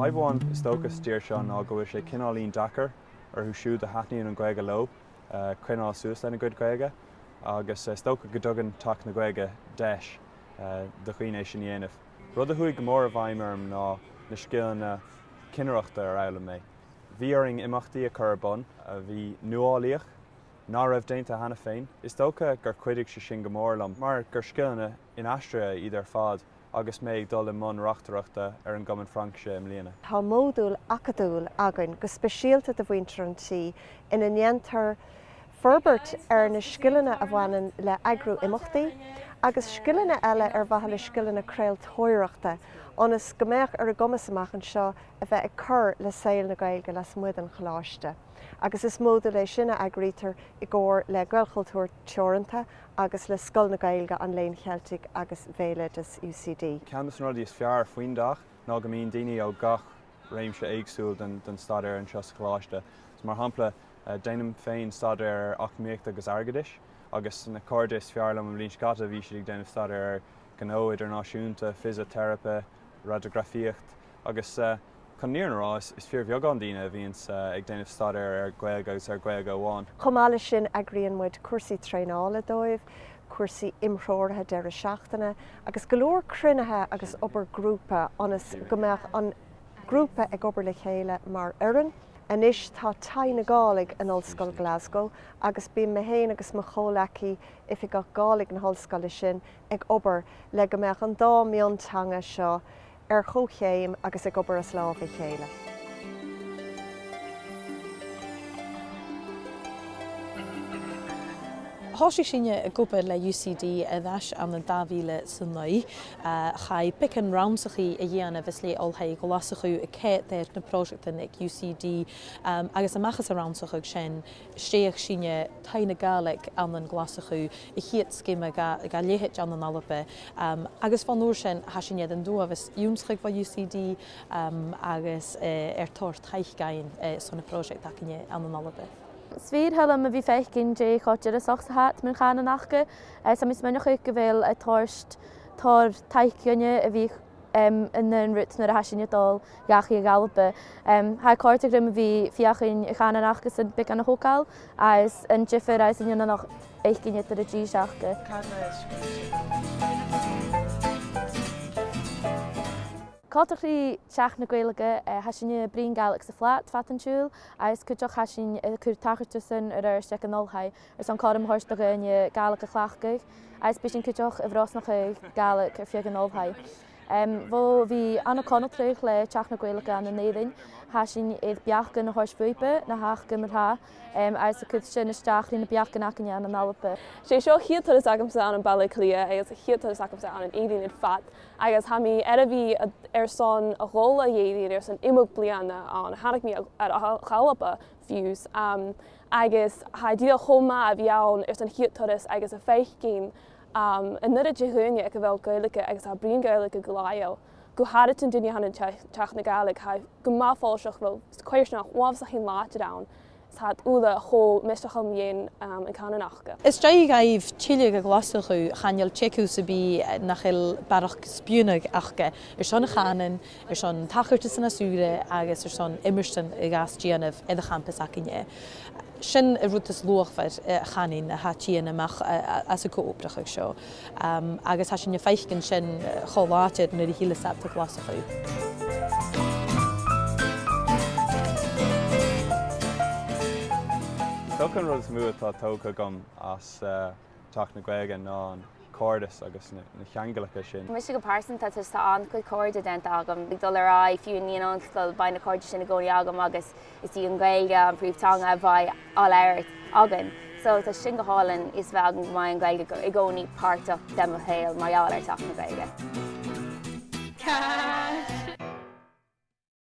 Fáibháin is tógtha tíir seo ná go bhfuil sé cinálín Dakar ar thu siúd a haithníonn an Gaeilge lo, cruinál suas lena gcuid Gaeilge, agus tógtha go dtugann teach na Gaeilge deis do chuoine sin dhéanamh. Rud a chuaigh go mór a bhaimirim ná na scileanna cineireachta ar amhlaidh mé. Bhí aring imeachtaí a chur bon, a bhí nuálaíoch, ná raibh déanta hana féin. Is tógtha gur cuidigh sé sin go mór liom, mar gur scileanna in aistre idir fad agus méid dul i mbun reachtareachta ar an Gcomann Fraince mbliana. Tá módúil acadúil agan go speisialta do bhaintear an tí ina nnéantar forbairt ar na scileanna a bhhaineann le eagrú imeachtaí agus scileanna eile ar bhaithe le scileanna craoltóireachta ónas go mbeadh ar a gcumas amach an seo a bheith ag cur le saoil na Gaeilge le smuid an choláiste. Agus is módúil é sinna agrítar i gcóir le gailchultúir teoranta agus le scoil na Gaeilge an léon cheiltig agus bhéile des UCD. Ceannas an rudí is fearr faoin dach ná go mbíonn daoine ó gach réimse éagsúil den staidéir an seo sa choláiste. Mar shampla déanam féin staidéir 8 agus airgeadais, agus na cóide is fearr am líon scata bhí siad ag déanamh staidéir ar gnó idirnáisiúnta, fisiotherape, radiografíocht, agus chun níornará is fear bheagán daoine a bhíonn ag déanamh staidéir ar Gaeilge agus ar Gaeilge amháin. Chomáile sin agraíonn muid cuasaí tréineála dóibh, cuasaí imthreoirithe de a seachtaine, agus go leor cruinnithe agus obair grúpa ónas go mbeadh an grúpa ag obair le chéile mar oireann. Anois tá taith na Gaeilge an Ollscoil Glasgow, agus bíonn mo héin agus mo chomhlachaí if go Gaeilge na hOllscoile sin ag obair le go mbeadh an dá mionntanga seo ar chomhchéim agus ag obair a slámh i chéile. Háisí sinne a gopa le UCD a bheis an na 2009 chai pic an ramsachaí a dhéanamh is lé olthaí go lasachu a céir na próiseachtain ag UCD agus amachchas a ramsachuig sin stéach sinne taine Gaeilge an an glasachu i chiad scime ga léhéit an an alapa agus fan nuair sin ha sinne an dúhas úmschaig ba UCD agus ar tóir taichgain sonna próiseacht acinne an an alapa. Svír helm a bhí feichcinn dé choidir a sochsahat min chana nachge, sa mis menach go bhfuil a tórst tór taichcionne a bhí in an rut na a hasinne dul gachi a galpa. Ha cóirte grim a bhí fiachin a chana nachge san bic an a hócal, as an jifer as in jonna nach eichcinne a dí seachge. Cáilteachtaí teach na Gaeilge hasinne bríon Gaeilge sa flat fatansúil, agus chuteach hasin chur tachirtusan ar steach an olthaid ar san cádam thuirsteach in Gaeilge chhlachgaigh, agus bísin chuteach a bhrásnach Gaeilge ar fiag an olthaid. Bhó bhí anna conaltruach le teach na Gaeilge an na nédainn, hasin iad beachgan na thuirsbúipe na haachga martha, agus a chud sin isteach na beachgan acinne an alpa. Sé seo chiaadtar is agamsa an bailla clia agus chiaadtar is agamsa an éidirn in fat, agus ha mi a bhí ar son a róla dhéidir ar san imog bliana an hanach mi ar a chalapa fiús, agus ha díad chomá a bhí ann ar san chiaadtar agus a feichcin in nuad a dithúine ag go bhfuil Gaeilge agus a bríon Gaeilge go láil. Go háit an duine hanan teach na Gaeilge ha go máfáilseach bhfuil chuirsnach uamhsa chin láte da. Tá úla cho mistachal mhéin an chana nachga. Is dé gaibh tíile go glasachu chaneal cheú sa bí nachil barach spiúnach achge ar son chanan, ar son tachirta san asúre agus ar son immerstan i gas díanamh i a champas acinne. Sin a rutas luachfar chanin a hatíana amach as a cóobrach seo. Agus ha sin feichcin sin choláteid na híle sabta glasachu. Tócan rud smúth tá tóca gom as teach na Gaeilge ná an cóirdas agus na cheangalacha sin. Mu go pásan tá tá an chuid cóirde den agam. Big dul ará fiúin an sscoil bain na cóirde sin na gcóí agam agus is í an Gaeilge an príomhtanga bhaid all airt agan. So tá sin go hálann is bheith an mai an Gaeilge i gcónaí páirteach dem a héal maiall ar teach na Gaeilge.